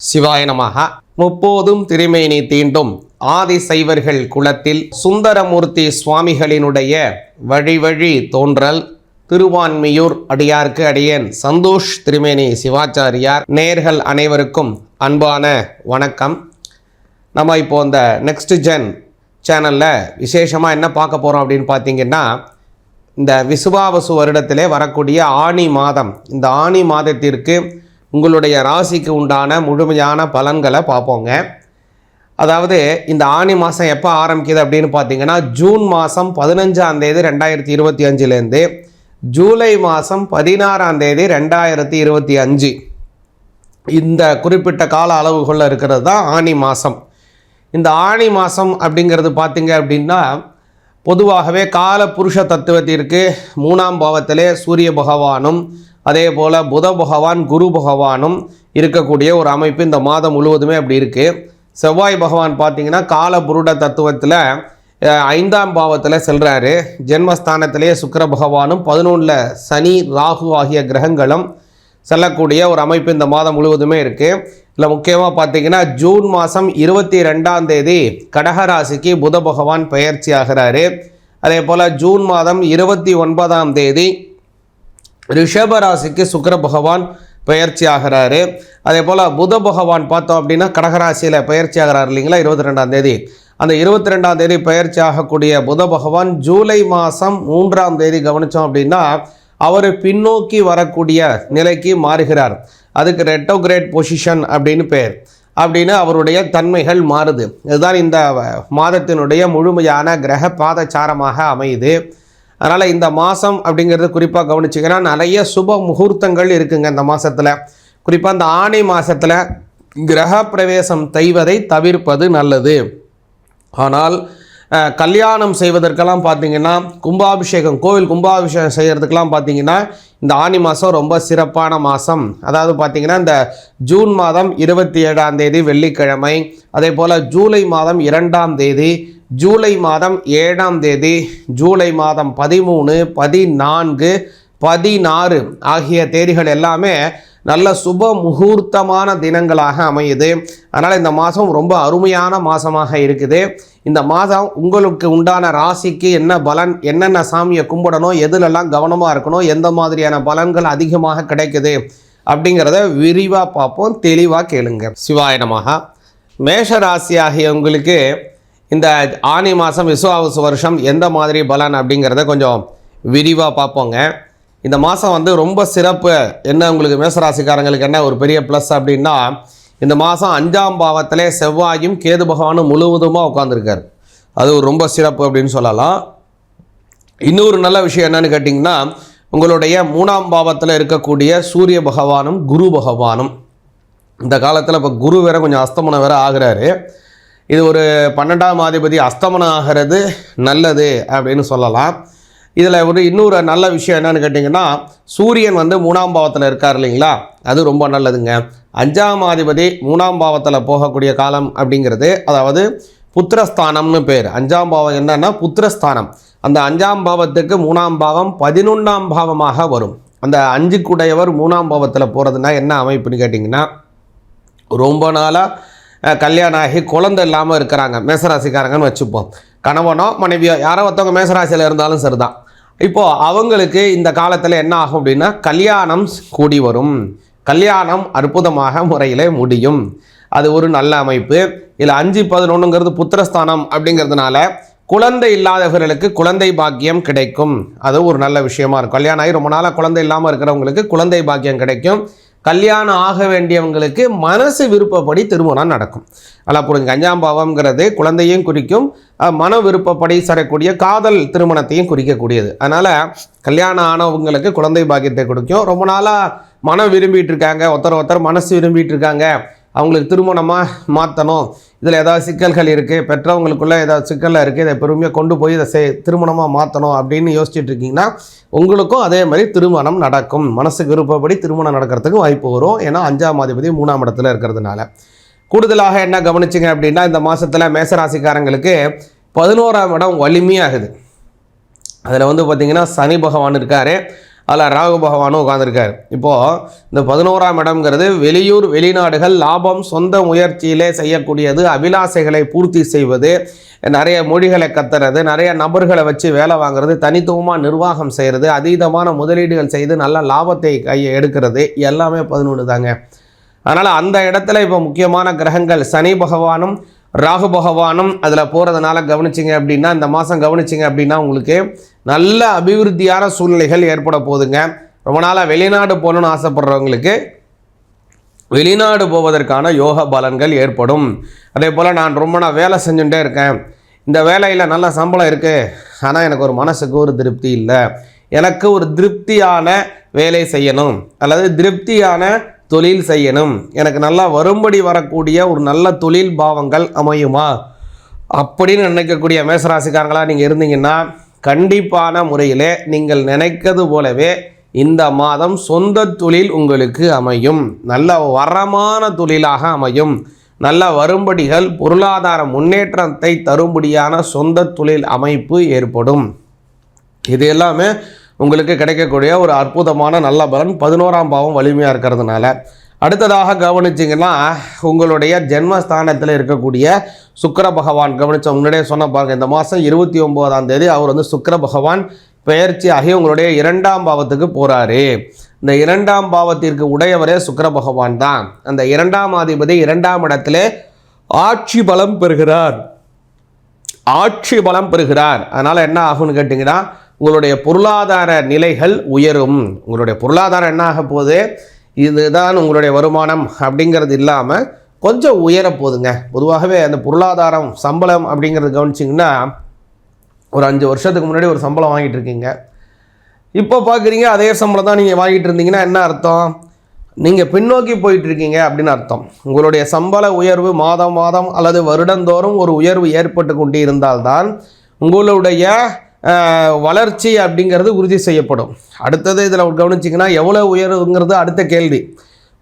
சிவாய நமஹ. முப்போதும் திருமேனி தீண்டும் ஆதிசைவர்கள் குலத்தில் சுந்தரமூர்த்தி சுவாமிகளினுடைய வழி வழி தோன்றல் திருவான்மியூர் அடியார்க்கு அடியேன் சந்தோஷ் திருமேனி சிவாச்சாரியார் நேர்கள் அனைவருக்கும் அன்பான வணக்கம். நம்ம இப்போ இந்த நெக்ஸ்ட் ஜென் சேனலில் விசேஷமாக என்ன பார்க்க போகிறோம் அப்படின்னு பார்த்தீங்கன்னா, இந்த விசுவாவசு வருடத்திலே வரக்கூடிய ஆனி மாதம், இந்த ஆனி மாதத்திற்கு உங்களுடைய ராசிக்கு உண்டான முழுமையான பலன்களை பார்ப்போங்க. அதாவது இந்த ஆனி மாதம் எப்போ ஆரம்பிக்குது அப்படின்னு பார்த்தீங்கன்னா, ஜூன் மாதம் 15ஆம் தேதி 2025 ஜூலை மாதம் 16ஆம் தேதி 2025 இந்த குறிப்பிட்ட கால அளவுகளில் இருக்கிறது தான் ஆனி மாதம். இந்த ஆனி மாதம் அப்படிங்கிறது பார்த்தீங்க அப்படின்னா, பொதுவாகவே கால புருஷ தத்துவத்திற்கு 3ஆம் பாவத்திலே சூரிய பகவானும் அதே போல் புத பகவான் குரு பகவானும் இருக்கக்கூடிய ஒரு அமைப்பு இந்த மாதம் முழுவதுமே அப்படி இருக்குது. செவ்வாய் பகவான் பார்த்திங்கன்னா கால புருட தத்துவத்தில் 5ஆம் பாவத்தில் செல்கிறாரு. ஜென்மஸ்தானத்திலே சுக்கிர பகவானும் 11ல் சனி ராகு ஆகிய கிரகங்களும் செல்லக்கூடிய ஒரு அமைப்பு இந்த மாதம் முழுவதுமே இருக்குது. இல்லை முக்கியமாக பார்த்திங்கன்னா ஜூன் மாதம் 22ஆம் தேதி கடகராசிக்கு புத பகவான் பெயர்ச்சி ஆகிறாரு. அதே போல் ஜூன் மாதம் 29ஆம் தேதி ரிஷபராசிக்கு சுக்கிர பகவான் பெயர்ச்சி ஆகிறாரு. அதே போல் புத பகவான் பார்த்தோம் அப்படின்னா கடகராசியில் பெயர்ச்சி ஆகிறார் இல்லைங்களா 22ஆம் தேதி. அந்த 22ஆம் தேதி பெயர்ச்சி ஆகக்கூடிய புத பகவான் ஜூலை மாதம் 3ஆம் தேதி கவனித்தோம் அப்படின்னா அவர் பின்னோக்கி வரக்கூடிய நிலைக்கு மாறுகிறார். அதுக்கு ரெட்ரோகிரேட் பொசிஷன் அப்படின்னு பேர். அப்படின்னு அவருடைய தன்மைகள் மாறுது. இதுதான் இந்த மாதத்தினுடைய முழுமையான கிரக பாதச்சாரமாக அமையுது. அதனால் இந்த மாதம் அப்படிங்கிறது குறிப்பாக கவனிச்சிங்கன்னா நிறைய சுப முகூர்த்தங்கள் இருக்குங்க இந்த மாதத்தில். குறிப்பாக இந்த ஆணி மாதத்தில் கிரக பிரவேசம் செய்வதை தவிர்ப்பது நல்லது. ஆனால் கல்யாணம் செய்வதற்கெல்லாம் பார்த்திங்கன்னா கும்பாபிஷேகம், கோவில் கும்பாபிஷேகம் செய்கிறதுக்கெல்லாம் பார்த்திங்கன்னா இந்த ஆனி மாதம் ரொம்ப சிறப்பான மாதம். அதாவது பார்த்திங்கன்னா இந்த ஜூன் மாதம் 27ஆம் தேதி வெள்ளிக்கிழமை, அதே போல் ஜூலை மாதம் 2ஆம் தேதி, ஜூலை மாதம் 7ஆம் தேதி, ஜூலை மாதம் 13, 14, 16 ஆகிய தேதிகள் எல்லாமே நல்ல சுப முகூர்த்தமான தினங்களாக அமையுது. அதனால் இந்த மாதம் ரொம்ப அருமையான மாதமாக இருக்குது. இந்த மாதம் உங்களுக்கு உண்டான ராசிக்கு என்ன பலன், என்னென்ன சாமியை கும்பிடணும், எதுலெல்லாம் கவனமாக இருக்கணும், எந்த மாதிரியான பலன்கள் அதிகமாக கிடைக்குது அப்படிங்கிறத விரிவாக பார்ப்போம். தெளிவாக கேளுங்க. சிவாய நமஹ. மேஷ ராசி ஆகிய உங்களுக்கு இந்த ஆனி மாதம் விசுவாவசு வருஷம் எந்த மாதிரி பலன் அப்படிங்கிறத கொஞ்சம் விரிவாக பார்ப்போங்க. இந்த மாதம் ரொம்ப சிறப்பு. என்ன உங்களுக்கு மேசராசிக்காரங்களுக்கு என்ன ஒரு பெரிய ப்ளஸ் அப்படின்னா, இந்த மாதம் 5ஆம் பாவத்திலே செவ்வாயும் கேது பகவானும் முழுவதுமாக உட்காந்துருக்கார். அது ரொம்ப சிறப்பு அப்படின்னு சொல்லலாம். இன்னொரு நல்ல விஷயம் என்னன்னு கேட்டிங்கன்னா, உங்களுடைய 3ஆம் பாவத்தில் இருக்கக்கூடிய சூரிய பகவானும் குரு பகவானும் இந்த காலத்தில் இப்போ குரு வேற கொஞ்சம் அஸ்தமனம் வேற ஆகிறாரு. இது ஒரு 12ஆம் அதிபதி அஸ்தமனம் ஆகிறது நல்லது அப்படின்னு சொல்லலாம். இதில் இன்னொரு நல்ல விஷயம் என்னன்னு கேட்டிங்கன்னா, சூரியன் 3ஆம் பாவத்தில் இருக்கார் இல்லைங்களா, அது ரொம்ப நல்லதுங்க. 5ஆம் அதிபதி 3ஆம் பாவத்தில் போகக்கூடிய காலம் அப்படிங்கிறது, அதாவது புத்திரஸ்தானம்னு பேர். 5ஆம் பாவம் என்னன்னா புத்திரஸ்தானம். அந்த 5ஆம் பாவத்துக்கு 3ஆம் பாவம் 11ஆம் பாவமாக வரும். அந்த 5க்குடையவர் 3ஆம் பாவத்தில் போகிறதுனா என்ன அமைப்புன்னு கேட்டிங்கன்னா, ரொம்ப நாளாக கல்யாணம் ஆகி குழந்தை இல்லாமல் இருக்கிறாங்க மேசராசிக்காரங்கன்னு வச்சுப்போம். கணவனோ மனைவியோ யாரோ ஒருத்தவங்க மேசராசியில் இருந்தாலும் சரிதான். இப்போது அவங்களுக்கு இந்த காலத்தில் என்ன ஆகும் அப்படின்னா, கல்யாணம் கூடி வரும், கல்யாணம் அற்புதமாக முறையில் முடியும். அது ஒரு நல்ல அமைப்பு. இதில் 5-11ங்கிறது புத்திரஸ்தானம் அப்படிங்கிறதுனால குழந்தை இல்லாதவர்களுக்கு குழந்தை பாக்கியம் கிடைக்கும். அது ஒரு நல்ல விஷயமா இருக்கும். கல்யாணம் ஆகி ரொம்ப நாளாக குழந்தை இல்லாமல் இருக்கிறவங்களுக்கு குழந்தை பாக்கியம் கிடைக்கும். கல்யாணம் ஆக வேண்டியவங்களுக்கு மனசு விருப்பப்படி திருமணம் நடக்கும். நல்லா புரிஞ்சுங்க. 5ஆம் பாவம்ங்கிறது குழந்தையும் குறிக்கும், மன விருப்பப்படி சரக்கூடிய காதல் திருமணத்தையும் குறிக்கக்கூடியது. அதனால் கல்யாணம் ஆனவங்களுக்கு குழந்தை பாக்கியத்தை கொடுக்கும். ரொம்ப நாளாக மனம் விரும்பிகிட்டு இருக்காங்க, ஒருத்தர் மனசு விரும்பிகிட்டு இருக்காங்க, அவங்களுக்கு திருமணமாக மாற்றணும், இதில் ஏதாவது சிக்கல்கள் இருக்குது, பெற்றவங்களுக்குள்ளே ஏதாவது சிக்கலில் இருக்குது, இதை பெருமையாக கொண்டு போய் இதை திருமணமாக மாற்றணும் அப்படின்னு யோசிச்சுட்டு இருக்கீங்கன்னா உங்களுக்கும் அதே மாதிரி திருமணம் நடக்கும். மனசுக்கு விருப்பப்படி திருமணம் நடக்கிறதுக்கு வாய்ப்பு வரும். ஏன்னா 5ஆம் அதிபதி 3ஆம் இடத்துல இருக்கிறதுனால. கூடுதலாக என்ன கவனிச்சிங்க அப்படின்னா, இந்த மாதத்தில் மேசராசிக்காரங்களுக்கு 11ஆம் இடம் வலிமையாகுது. அதில் பார்த்திங்கன்னா சனி பகவான் இருக்கார். அதில் ராகு பகவானும் உட்காந்துருக்கார். இப்போது இந்த 11ஆம் இடம்ங்கிறது வெளியூர் வெளிநாடுகள் லாபம், சொந்த முயற்சியிலே செய்யக்கூடியது, அபிலாசைகளை பூர்த்தி செய்வது, நிறைய மொழிகளை கத்துறது, நிறைய நபர்களை வச்சு வேலை வாங்குறது, தனித்துவமாக நிர்வாகம் செய்கிறது, அதீதமான முதலீடுகள் செய்து நல்ல லாபத்தை கையை எடுக்கிறது, எல்லாமே 11 தாங்க. அதனால் அந்த இடத்துல இப்போ முக்கியமான கிரகங்கள் சனி பகவானும் ராகு பகவானும் அதில் போகிறதுனால கவனிச்சிங்க அப்படின்னா, இந்த மாதம் கவனிச்சிங்க அப்படின்னா உங்களுக்கு நல்ல அபிவிருத்தியான சூழ்நிலைகள் ஏற்பட போகுதுங்க. ரொம்ப நாளாக வெளிநாடு போகணுன்னு ஆசைப்படுறவங்களுக்கு வெளிநாடு போவதற்கான யோக பலன்கள் ஏற்படும். அதே போல் நான் ரொம்ப நாள் வேலை செஞ்சுட்டே இருக்கேன், இந்த வேலையில் நல்ல சம்பளம் இருக்குது, ஆனால் எனக்கு ஒரு மனசுக்கு ஒரு திருப்தி இல்லை, எனக்கு ஒரு திருப்தியான வேலை செய்யணும் அல்லது திருப்தியான தொழில் செய்யணும், எனக்கு நல்லா வரும்படி வரக்கூடிய ஒரு நல்ல தொழில் பாவங்கள் அமையுமா அப்படின்னு நினைக்கக்கூடிய மேசராசிக்காரங்களாக நீங்கள் இருந்தீங்கன்னா கண்டிப்பான முறையிலே நீங்கள் நினைக்கிறது போலவே இந்த மாதம் சொந்த தொழில் உங்களுக்கு அமையும். நல்ல வரமான தொழிலாக அமையும். நல்ல வரும்படிகள், பொருளாதார முன்னேற்றத்தை தரும்படியான சொந்த தொழில் அமைப்பு ஏற்படும். இது எல்லாமே உங்களுக்கு கிடைக்கக்கூடிய ஒரு அற்புதமான நல்ல பலன். 11ஆம் பாவம் வலிமையாக இருக்கிறதுனால. அடுத்ததாக கவனிச்சிங்கன்னா உங்களுடைய ஜென்மஸ்தானத்தில் இருக்கக்கூடிய சுக்கிர பகவான் கவனித்த முன்னாடியே சொன்ன பாருங்க, இந்த மாதம் 29ஆம் தேதி அவர் சுக்கிர பகவான் பெயர்ச்சி ஆகி உங்களுடைய 2ஆம் பாவத்துக்கு போகிறாரு. இந்த 2ஆம் பாவத்திற்கு உடையவரே சுக்கிர பகவான் தான். அந்த 2ஆம் அதிபதி 2ஆம் இடத்துல ஆட்சி பலம் பெறுகிறார். அதனால் என்ன ஆகும்னு கேட்டிங்கன்னா உங்களுடைய பொருளாதார நிலைகள் உயரும். உங்களுடைய பொருளாதாரம் என்ன ஆக போகுது, இதுதான் உங்களுடைய வருமானம் அப்படிங்கிறது இல்லாமல் கொஞ்சம் உயரப்போகுதுங்க. பொதுவாகவே அந்த பொருளாதாரம் சம்பளம் அப்படிங்கிறது கவனிச்சிங்கன்னா ஒரு 5 வருஷத்துக்கு முன்னாடி ஒரு சம்பளம் வாங்கிட்டு இருக்கீங்க, இப்போ பார்க்குறீங்க அதே சம்பளம் தான் நீங்கள் வாங்கிட்டு இருந்தீங்கன்னா என்ன அர்த்தம், நீங்கள் பின்னோக்கி போயிட்டுருக்கீங்க அப்படின்னு அர்த்தம். உங்களுடைய சம்பள உயர்வு மாதம் மாதம் அல்லது வருடந்தோறும் ஒரு உயர்வு ஏற்பட்டு கொண்டு இருந்தால்தான் உங்களுடைய வளர்ச்சி அப்படிங்கிறது உறுதி செய்யப்படும். அடுத்தது இதில் கவனிச்சிங்கன்னா எவ்வளோ உயர்வுங்கிறது அடுத்த கேள்வி.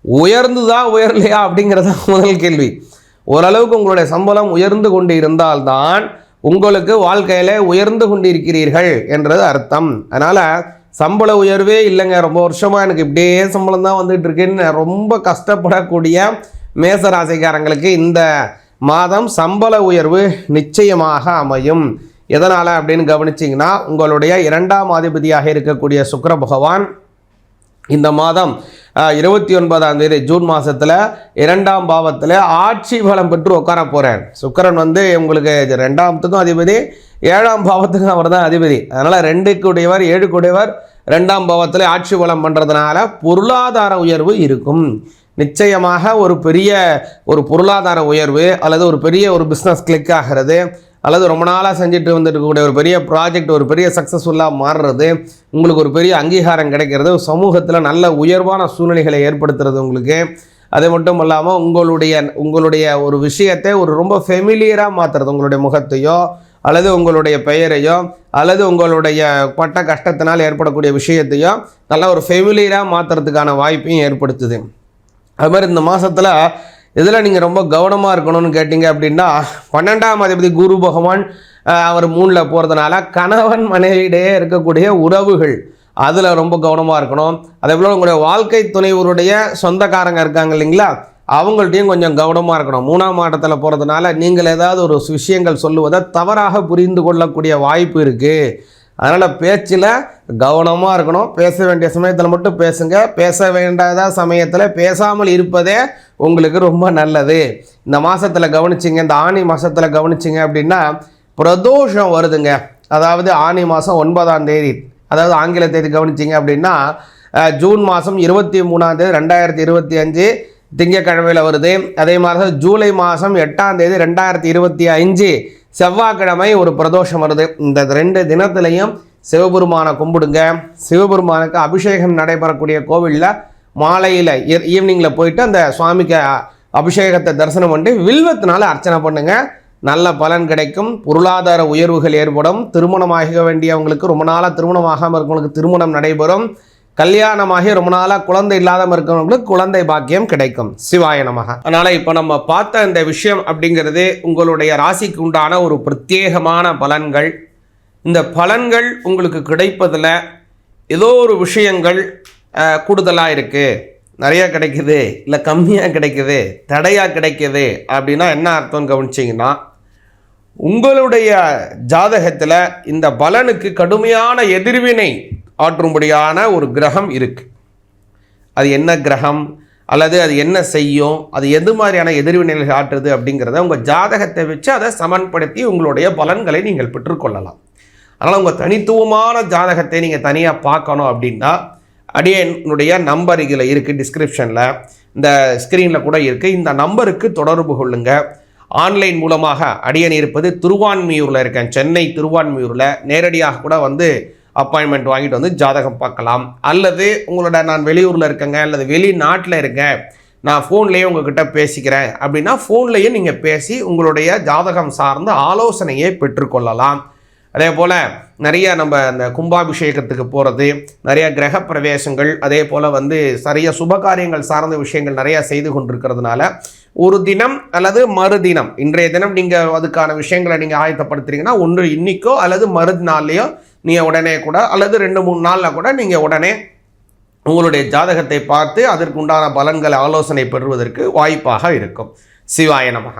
உயர்ந்துதா உயரலையா அப்படிங்கிறது முதல் கேள்வி. ஓரளவுக்கு உங்களுடைய சம்பளம் உயர்ந்து கொண்டு இருந்தால்தான் உங்களுக்கு வாழ்க்கையில் உயர்ந்து கொண்டிருக்கிறீர்கள் என்றது அர்த்தம். அதனால் சம்பள உயர்வே இல்லைங்க, ரொம்ப வருஷமாக எனக்கு இப்படியே சம்பளம் தான் வந்துட்டு இருக்குன்னு ரொம்ப கஷ்டப்படக்கூடிய மேசராசிக்காரங்களுக்கு இந்த மாதம் சம்பள உயர்வு நிச்சயமாக அமையும். எதனால் அப்படின்னு கவனிச்சிங்கன்னா உங்களுடைய 2ஆம் அதிபதியாக இருக்கக்கூடிய சுக்கிர பகவான் இந்த மாதம் 29ஆம் தேதி ஜூன் மாதத்தில் 2ஆம் பாவத்தில் ஆட்சி பலம் பெற்று உட்கார போகிறார். சுக்கிரன் உங்களுக்கு 2ஆமத்துக்கும் அதிபதி, 7ஆம் பாவத்துக்கும் அவர் தான் அதிபதி. அதனால் 2க்கு உடையவர் 7க்கு உடையவர் 2ஆம் பாவத்தில் ஆட்சி பலம் பண்ணுறதுனால பொருளாதார உயர்வு இருக்கும். நிச்சயமாக ஒரு பெரிய ஒரு பொருளாதார உயர்வு அல்லது ஒரு பெரிய ஒரு பிஸ்னஸ் கிளிக் ஆகிறது அல்லது ரொம்ப நாளாக செஞ்சுட்டு வந்துருக்கக்கூடிய ஒரு பெரிய ப்ராஜெக்ட் ஒரு பெரிய சக்ஸஸ்ஃபுல்லாக மாறுறது, உங்களுக்கு ஒரு பெரிய அங்கீகாரம் கிடைக்கிறது, சமூகத்தில் நல்ல உயர்வான சூழ்நிலைகளை ஏற்படுத்துறது உங்களுக்கு. அது மட்டும் இல்லாமல் உங்களுடைய ஒரு விஷயத்தை ஒரு ரொம்ப ஃபெமிலியராக மாற்றுறது, உங்களுடைய முகத்தையோ அல்லது உங்களுடைய பெயரையோ அல்லது உங்களுடைய பட்ட கஷ்டத்தினால் ஏற்படக்கூடிய விஷயத்தையோ நல்ல ஒரு ஃபெமிலியராக மாற்றுறதுக்கான வாய்ப்பையும் ஏற்படுத்துது. அது மாதிரி இந்த மாதத்தில் இதில் நீங்கள் ரொம்ப கவனமாக இருக்கணும்னு கேட்டிங்க அப்படின்னா 12ஆம் அதிபதி குரு பகவான் அவர் 3ல் போகிறதுனால கணவன் மனைவியிடையே இருக்கக்கூடிய உறவுகள் அதில் ரொம்ப கவனமாக இருக்கணும். அதே போல் உங்களுடைய வாழ்க்கை துணைவருடைய சொந்தக்காரங்க இருக்காங்க இல்லைங்களா, அவங்கள்ட்டையும் கொஞ்சம் கவனமாக இருக்கணும். 3ஆம் இடத்துல போகிறதுனால நீங்கள் ஏதாவது ஒரு விஷயங்கள் சொல்லுவதை தவறாக புரிந்து கொள்ளக்கூடிய வாய்ப்பு இருக்குது. அதனால் பேச்சில் கவனமாக இருக்கணும். பேச வேண்டிய சமயத்தில் மட்டும் பேசுங்க, பேச வேண்டாத சமயத்தில் பேசாமல் இருப்பதே உங்களுக்கு ரொம்ப நல்லது. இந்த மாதத்தில் கவனிச்சிங்க, இந்த ஆனி மாதத்தில் கவனிச்சிங்க அப்படின்னா பிரதோஷம் வருதுங்க. அதாவது ஆனி மாதம் 9ஆம் தேதி, அதாவது ஆங்கில தேதி கவனிச்சிங்க அப்படின்னா ஜூன் மாதம் 23ஆம் தேதி 2025 திங்கக்கிழமையில் வருது. அதே மாதிரி தான் ஜூலை மாதம் 8ஆம் தேதி 2025 செவ்வாய்க்கிழமை ஒரு பிரதோஷம் வருது. இந்த 2 தினத்திலையும் சிவபெருமானை கும்பிடுங்க. சிவபெருமானுக்கு அபிஷேகம் நடைபெறக்கூடிய கோவிலில் மாலையில் ஈவினிங்கில் போயிட்டு அந்த சுவாமிக்கு அபிஷேகத்தை தரிசனம் பண்ணி வில்வத்தினால அர்ச்சனை பண்ணுங்க. நல்ல பலன் கிடைக்கும். பொருளாதார உயர்வுகள் ஏற்படும். திருமணமாக வேண்டியவங்களுக்கு ரொம்ப நாளாக திருமணமாகாமல் இருக்கவங்களுக்கு திருமணம் நடைபெறும். கல்யாணமாகி ரொம்ப நாளாக குழந்தை இல்லாத இருக்கிறவங்களுக்கு குழந்தை பாக்கியம் கிடைக்கும். சிவாய நமக. அதனால் இப்போ நம்ம பார்த்த இந்த விஷயம் அப்படிங்கிறது உங்களுடைய ராசிக்கு உண்டான ஒரு பிரத்யேகமான பலன்கள். இந்த பலன்கள் உங்களுக்கு கிடைப்பதில் ஏதோ ஒரு விஷயங்கள் கூடுதலாக இருக்குது, நிறையா கிடைக்குது, இல்லை கம்மியாக கிடைக்குது, தடையாக கிடைக்குது அப்படின்னா என்ன அர்த்தம்னு கவனிச்சிங்கன்னா, உங்களுடைய ஜாதகத்தில் இந்த பலனுக்கு கடுமையான எதிர்வினை ஆற்றும்படியான ஒரு கிரகம் இருக்குது. அது என்ன கிரகம் அல்லது அது என்ன செய்யும், அது எது மாதிரியான எதிர்வினைகள் ஆற்றுது அப்படிங்கிறத உங்கள் ஜாதகத்தை வச்சு அதை சமன்படுத்தி உங்களுடைய பலன்களை நீங்கள் பெற்றுக்கொள்ளலாம். அதனால் உங்கள் தனித்துவமான ஜாதகத்தை நீங்கள் தனியாக பார்க்கணும் அப்படின்னா அடியனுடைய நம்பர் இதில் இருக்குது, டிஸ்கிரிப்ஷனில் இந்த ஸ்க்ரீனில் கூட இருக்குது. இந்த நம்பருக்கு தொடர்பு கொள்ளுங்கள். ஆன்லைன் மூலமாக அடியன் இருப்பது திருவான்மியூரில் இருக்கேன், சென்னை திருவான்மியூரில். நேரடியாக கூட வந்து அப்பாயின்மெண்ட் வாங்கிட்டு வந்து ஜாதகம் பார்க்கலாம். அல்லது உங்களோட நான் வெளியூரில் இருக்கேங்க அல்லது வெளிநாட்டில் இருக்கேன், நான் ஃபோன்லேயே உங்கள்கிட்ட பேசிக்கிறேன் அப்படின்னா ஃபோன்லேயே நீங்கள் பேசி உங்களுடைய ஜாதகம் சார்ந்த ஆலோசனையை பெற்றுக்கொள்ளலாம். அதே போல் நிறைய நம்ம அந்த கும்பாபிஷேகத்துக்கு போகிறது, நிறைய கிரக பிரவேசங்கள், அதே போல் வந்து நிறைய சுபகாரியங்கள் சார்ந்த விஷயங்கள் நிறையா செய்து கொண்டிருக்கிறதுனால ஒரு தினம் அல்லது மறுதினம், இன்றைய தினம் நீங்கள் அதுக்கான விஷயங்களை நீங்கள் ஆயத்தப்படுத்துறீங்கன்னா ஒன்று இன்னைக்கோ அல்லது மறுநாள்லையோ நீங்கள் உடனே கூட அல்லது 2-3 நாளில் கூட நீங்கள் உடனே உங்களுடைய ஜாதகத்தை பார்த்து அதற்கு உண்டான பலன்களை ஆலோசனை பெறுவதற்கு வாய்ப்பாக இருக்கும். சிவாய நமஹ.